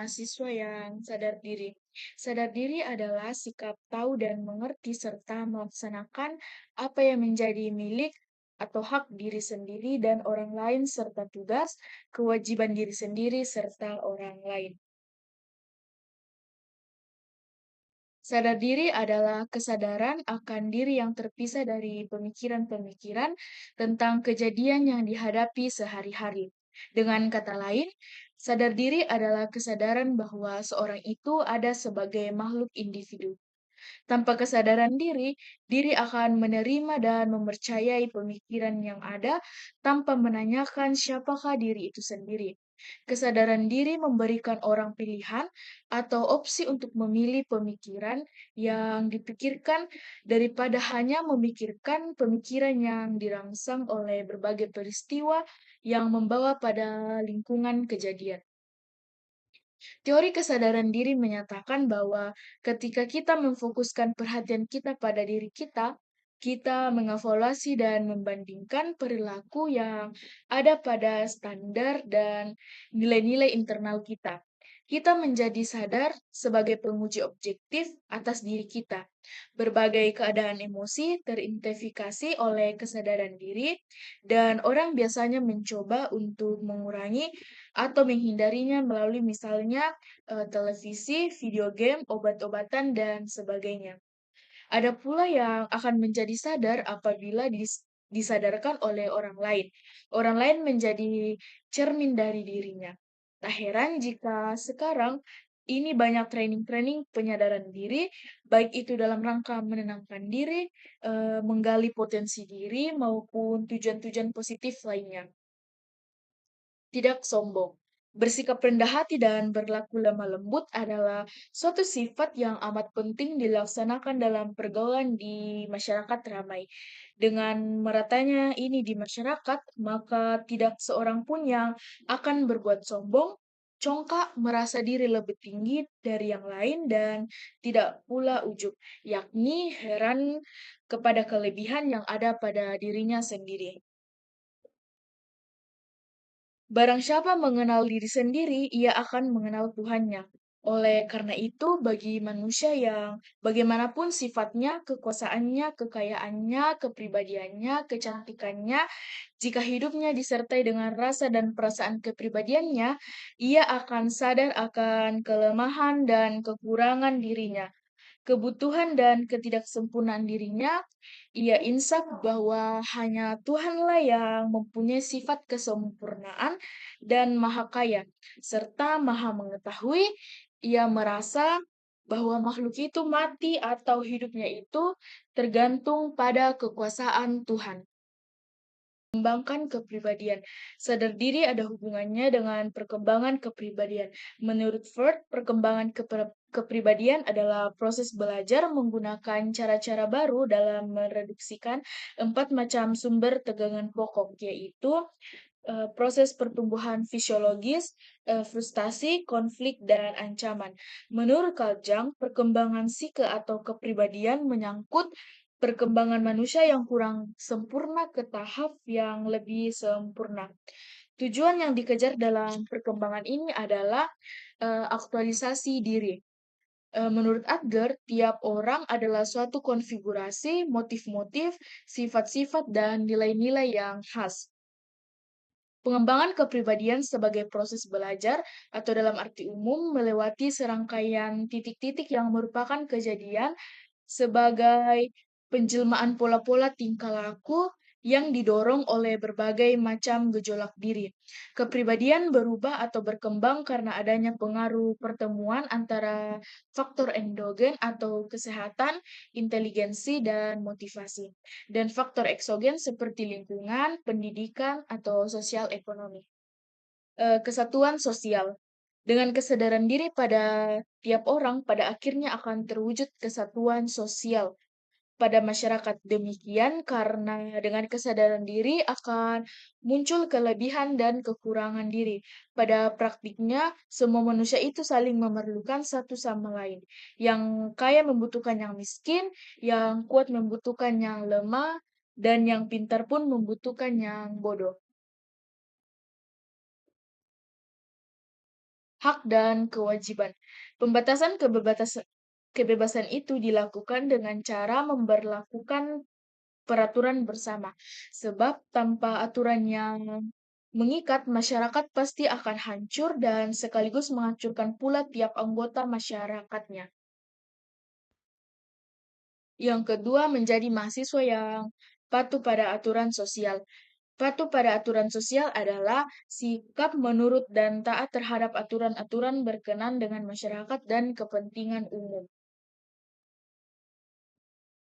mahasiswa yang sadar diri. Sadar diri adalah sikap tahu dan mengerti serta melaksanakan apa yang menjadi milik atau hak diri sendiri dan orang lain serta tugas, kewajiban diri sendiri serta orang lain. Sadar diri adalah kesadaran akan diri yang terpisah dari pemikiran-pemikiran tentang kejadian yang dihadapi sehari-hari. Dengan kata lain, sadar diri adalah kesadaran bahwa seorang itu ada sebagai makhluk individu. Tanpa kesadaran diri, diri akan menerima dan mempercayai pemikiran yang ada tanpa menanyakan siapakah diri itu sendiri. Kesadaran diri memberikan orang pilihan atau opsi untuk memilih pemikiran yang dipikirkan daripada hanya memikirkan pemikiran yang dirangsang oleh berbagai peristiwa yang membawa pada lingkungan kejadian. Teori kesadaran diri menyatakan bahwa ketika kita memfokuskan perhatian kita pada diri kita, kita mengevaluasi dan membandingkan perilaku yang ada pada standar dan nilai-nilai internal kita. Kita menjadi sadar sebagai penguji objektif atas diri kita. Berbagai keadaan emosi teridentifikasi oleh kesadaran diri, dan orang biasanya mencoba untuk mengurangi atau menghindarinya melalui misalnya televisi, video game, obat-obatan, dan sebagainya. Ada pula yang akan menjadi sadar apabila disadarkan oleh orang lain. Orang lain menjadi cermin dari dirinya. Tak heran jika sekarang ini banyak training-training penyadaran diri, baik itu dalam rangka menenangkan diri, menggali potensi diri, maupun tujuan-tujuan positif lainnya. Tidak sombong. Bersikap rendah hati dan berlaku lemah lembut adalah suatu sifat yang amat penting dilaksanakan dalam pergaulan di masyarakat ramai. Dengan meratanya ini di masyarakat, maka tidak seorang pun yang akan berbuat sombong, congkak, merasa diri lebih tinggi dari yang lain, dan tidak pula ujub, yakni heran kepada kelebihan yang ada pada dirinya sendiri. Barang siapa mengenal diri sendiri, ia akan mengenal Tuhannya. Oleh karena itu, bagi manusia yang bagaimanapun sifatnya, kekuasaannya, kekayaannya, kepribadiannya, kecantikannya, jika hidupnya disertai dengan rasa dan perasaan kepribadiannya, ia akan sadar akan kelemahan dan kekurangan dirinya, kebutuhan dan ketidaksempurnaan dirinya. Ia insaf bahwa hanya Tuhanlah yang mempunyai sifat kesempurnaan dan maha kaya, serta maha mengetahui. Ia merasa bahwa makhluk itu mati atau hidupnya itu tergantung pada kekuasaan Tuhan. Mengembangkan kepribadian. Sadar diri ada hubungannya dengan perkembangan kepribadian. Menurut Freud, perkembangan kepribadian adalah proses belajar menggunakan cara-cara baru dalam mereduksikan 4 macam sumber tegangan pokok, yaitu proses pertumbuhan fisiologis, frustasi, konflik, dan ancaman. Menurut Carl Jung, perkembangan psike atau kepribadian menyangkut perkembangan manusia yang kurang sempurna ke tahap yang lebih sempurna. Tujuan yang dikejar dalam perkembangan ini adalah aktualisasi diri. Menurut Adler, tiap orang adalah suatu konfigurasi, motif-motif, sifat-sifat, dan nilai-nilai yang khas. Pengembangan kepribadian sebagai proses belajar atau dalam arti umum melewati serangkaian titik-titik yang merupakan kejadian sebagai penjelmaan pola-pola tingkah laku yang didorong oleh berbagai macam gejolak diri. Kepribadian berubah atau berkembang karena adanya pengaruh pertemuan antara faktor endogen atau kesehatan, inteligensi, dan motivasi, dan faktor eksogen seperti lingkungan, pendidikan, atau sosial ekonomi. Kesatuan sosial. Dengan kesadaran diri pada tiap orang, pada akhirnya akan terwujud kesatuan sosial pada masyarakat. Demikian karena dengan kesadaran diri akan muncul kelebihan dan kekurangan diri. Pada praktiknya, semua manusia itu saling memerlukan satu sama lain. Yang kaya membutuhkan yang miskin, yang kuat membutuhkan yang lemah, dan yang pintar pun membutuhkan yang bodoh. hak dan kewajiban. Pembatasan kebebasan itu dilakukan dengan cara memberlakukan peraturan bersama. Sebab tanpa aturan yang mengikat, masyarakat pasti akan hancur dan sekaligus menghancurkan pula tiap anggota masyarakatnya. Yang kedua, menjadi mahasiswa yang patuh pada aturan sosial. Patuh pada aturan sosial adalah sikap menurut dan taat terhadap aturan-aturan berkenan dengan masyarakat dan kepentingan umum.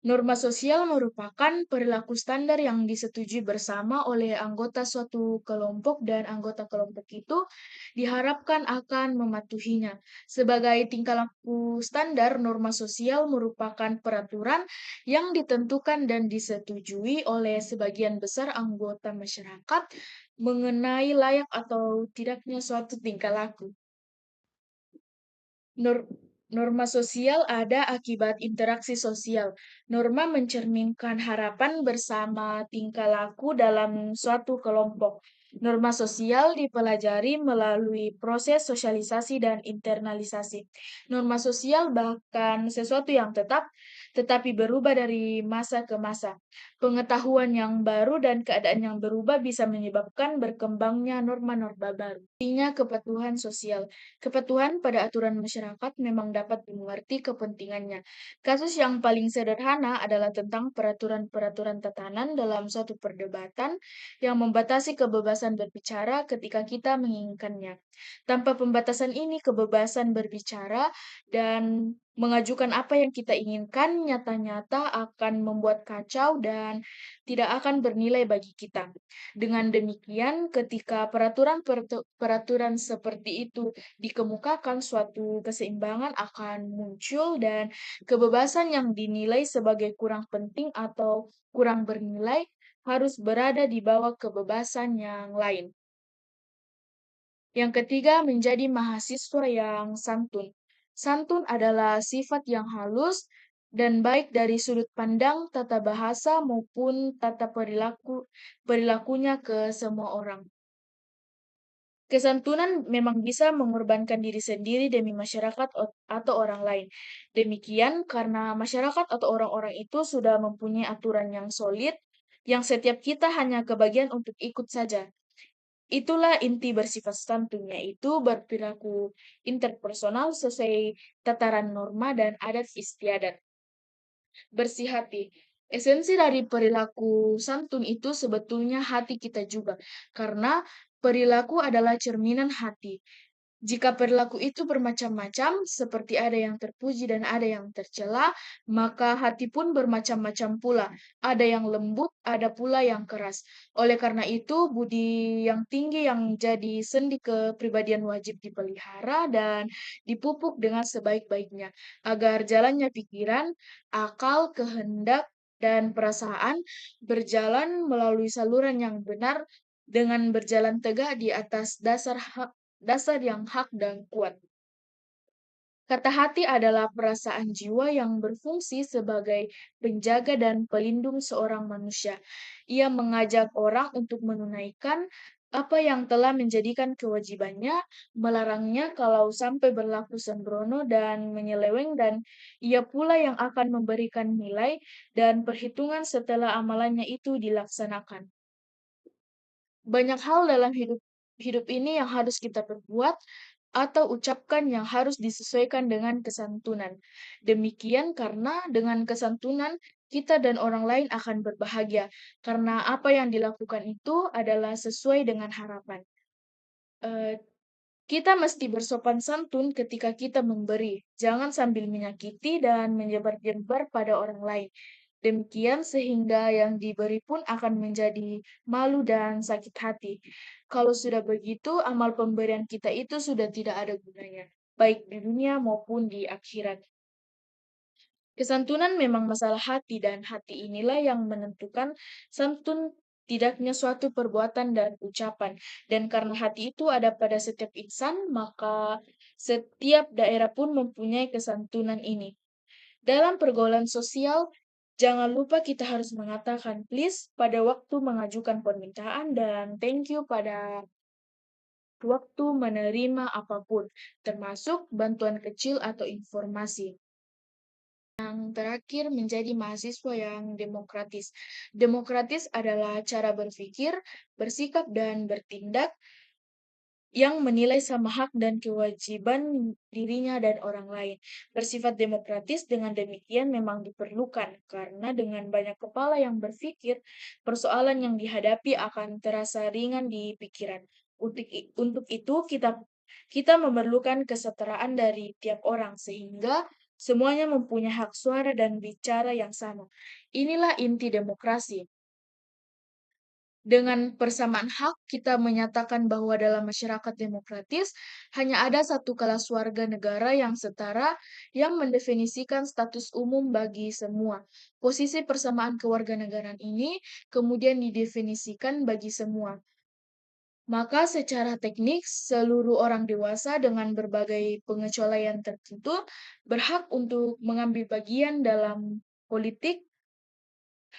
Norma sosial merupakan perilaku standar yang disetujui bersama oleh anggota suatu kelompok dan anggota kelompok itu diharapkan akan mematuhinya. Sebagai tingkah laku standar, norma sosial merupakan peraturan yang ditentukan dan disetujui oleh sebagian besar anggota masyarakat mengenai layak atau tidaknya suatu tingkah laku. Nor- Norma sosial ada akibat interaksi sosial. Norma mencerminkan harapan bersama tingkah laku dalam suatu kelompok. Norma sosial dipelajari melalui proses sosialisasi dan internalisasi. Norma sosial bahkan sesuatu yang tetap, tetapi berubah dari masa ke masa. Pengetahuan yang baru dan keadaan yang berubah bisa menyebabkan berkembangnya norma-norma baru. Artinya kepatuhan sosial. Kepatuhan pada aturan masyarakat memang dapat dimengerti kepentingannya. Kasus yang paling sederhana adalah tentang peraturan-peraturan tatanan dalam suatu perdebatan yang membatasi kebebasan berbicara ketika kita menginginkannya. Tanpa pembatasan ini, kebebasan berbicara dan mengajukan apa yang kita inginkan nyata-nyata akan membuat kacau dan tidak akan bernilai bagi kita. Dengan demikian, ketika peraturan seperti itu dikemukakan, suatu keseimbangan akan muncul dan kebebasan yang dinilai sebagai kurang penting atau kurang bernilai harus berada di bawah kebebasan yang lain. Yang ketiga, menjadi mahasiswa yang santun. Santun adalah sifat yang halus dan baik dari sudut pandang tata bahasa maupun tata perilakunya ke semua orang. Kesantunan memang bisa mengorbankan diri sendiri demi masyarakat atau orang lain. Demikian karena masyarakat atau orang-orang itu sudah mempunyai aturan yang solid, yang setiap kita hanya kebagian untuk ikut saja. Itulah inti bersifat santun, yaitu berperilaku interpersonal sesuai tataran norma dan adat istiadat. Bersih hati. Esensi dari perilaku santun itu sebetulnya hati kita juga, karena perilaku adalah cerminan hati. Jika perilaku itu bermacam-macam, seperti ada yang terpuji dan ada yang tercela, maka hati pun bermacam-macam pula. Ada yang lembut, ada pula yang keras. Oleh karena itu, budi yang tinggi yang jadi sendi kepribadian wajib dipelihara dan dipupuk dengan sebaik-baiknya, agar jalannya pikiran, akal, kehendak, dan perasaan berjalan melalui saluran yang benar dengan berjalan tegak di atas dasar yang hak dan kuat. Kata hati adalah perasaan jiwa yang berfungsi sebagai penjaga dan pelindung seorang manusia. Ia mengajak orang untuk menunaikan apa yang telah menjadikan kewajibannya, melarangnya kalau sampai berlaku sembrono dan menyeleweng, dan ia pula yang akan memberikan nilai dan perhitungan setelah amalannya itu dilaksanakan. Banyak hal dalam hidup hidup ini yang harus kita perbuat atau ucapkan yang harus disesuaikan dengan kesantunan. Demikian karena dengan kesantunan kita dan orang lain akan berbahagia karena apa yang dilakukan itu adalah sesuai dengan harapan. Eh, Kita mesti bersopan santun ketika kita memberi. Jangan sambil menyakiti dan menyebar-nyebar pada orang lain. Demikian sehingga yang diberi pun akan menjadi malu dan sakit hati. Kalau sudah begitu, amal pemberian kita itu sudah tidak ada gunanya, baik di dunia maupun di akhirat. Kesantunan memang masalah hati dan hati inilah yang menentukan santun tidaknya suatu perbuatan dan ucapan. Dan karena hati itu ada pada setiap insan, maka setiap daerah pun mempunyai kesantunan ini. Dalam pergaulan sosial, jangan lupa kita harus mengatakan please pada waktu mengajukan permintaan dan thank you pada waktu menerima apapun, termasuk bantuan kecil atau informasi. Yang terakhir, menjadi mahasiswa yang demokratis. Demokratis adalah cara berpikir, bersikap, dan bertindak yang menilai sama hak dan kewajiban dirinya dan orang lain. Bersifat demokratis dengan demikian memang diperlukan, karena dengan banyak kepala yang berpikir, persoalan yang dihadapi akan terasa ringan di pikiran. Untuk itu, kita memerlukan kesetaraan dari tiap orang, sehingga semuanya mempunyai hak suara dan bicara yang sama. Inilah inti demokrasi. Dengan persamaan hak, kita menyatakan bahwa dalam masyarakat demokratis hanya ada satu kelas warga negara yang setara yang mendefinisikan status umum bagi semua. Posisi persamaan kewarganegaraan ini kemudian didefinisikan bagi semua. Maka secara teknik, seluruh orang dewasa dengan berbagai pengecualian tertentu berhak untuk mengambil bagian dalam politik.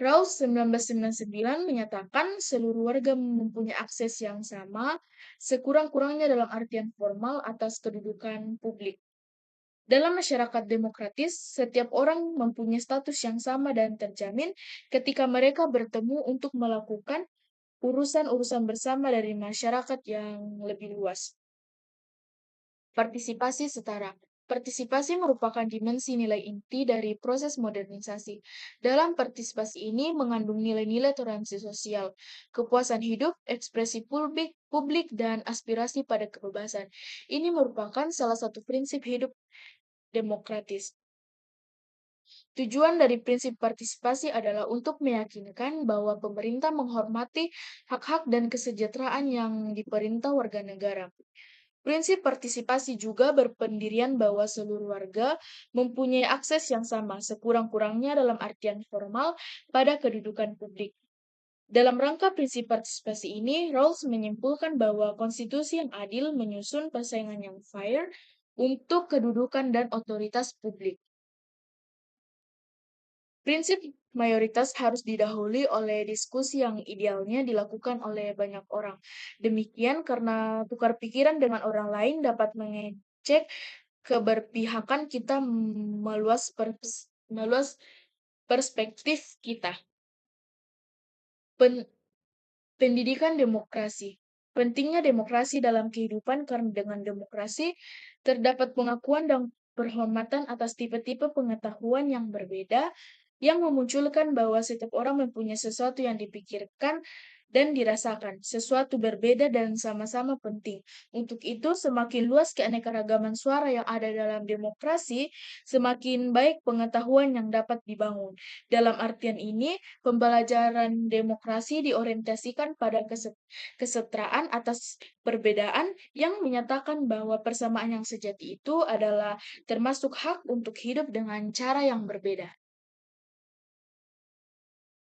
Rawls 1999 menyatakan seluruh warga mempunyai akses yang sama, sekurang-kurangnya dalam artian formal atas kedudukan publik. Dalam masyarakat demokratis, setiap orang mempunyai status yang sama dan terjamin ketika mereka bertemu untuk melakukan urusan-urusan bersama dari masyarakat yang lebih luas. Partisipasi setara. Partisipasi merupakan dimensi nilai inti dari proses modernisasi. Dalam partisipasi ini mengandung nilai-nilai toleransi sosial, kepuasan hidup, ekspresi publik, dan aspirasi pada kebebasan. Ini merupakan salah satu prinsip hidup demokratis. Tujuan dari prinsip partisipasi adalah untuk meyakinkan bahwa pemerintah menghormati hak-hak dan kesejahteraan yang diperintah warga negara. Prinsip partisipasi juga berpendirian bahwa seluruh warga mempunyai akses yang sama, sekurang-kurangnya dalam artian formal, pada kedudukan publik. Dalam rangka prinsip partisipasi ini, Rawls menyimpulkan bahwa konstitusi yang adil menyusun persaingan yang fair untuk kedudukan dan otoritas publik. Prinsip mayoritas harus didahului oleh diskusi yang idealnya dilakukan oleh banyak orang. Demikian karena tukar pikiran dengan orang lain dapat mengecek keberpihakan kita, meluas perspektif kita. Pendidikan demokrasi. Pentingnya demokrasi dalam kehidupan karena dengan demokrasi terdapat pengakuan dan penghormatan atas tipe-tipe pengetahuan yang berbeda yang memunculkan bahwa setiap orang mempunyai sesuatu yang dipikirkan dan dirasakan, sesuatu berbeda dan sama-sama penting. Untuk itu, semakin luas keanekaragaman suara yang ada dalam demokrasi, semakin baik pengetahuan yang dapat dibangun. Dalam artian ini, pembelajaran demokrasi diorientasikan pada kesetaraan atas perbedaan yang menyatakan bahwa persamaan yang sejati itu adalah termasuk hak untuk hidup dengan cara yang berbeda.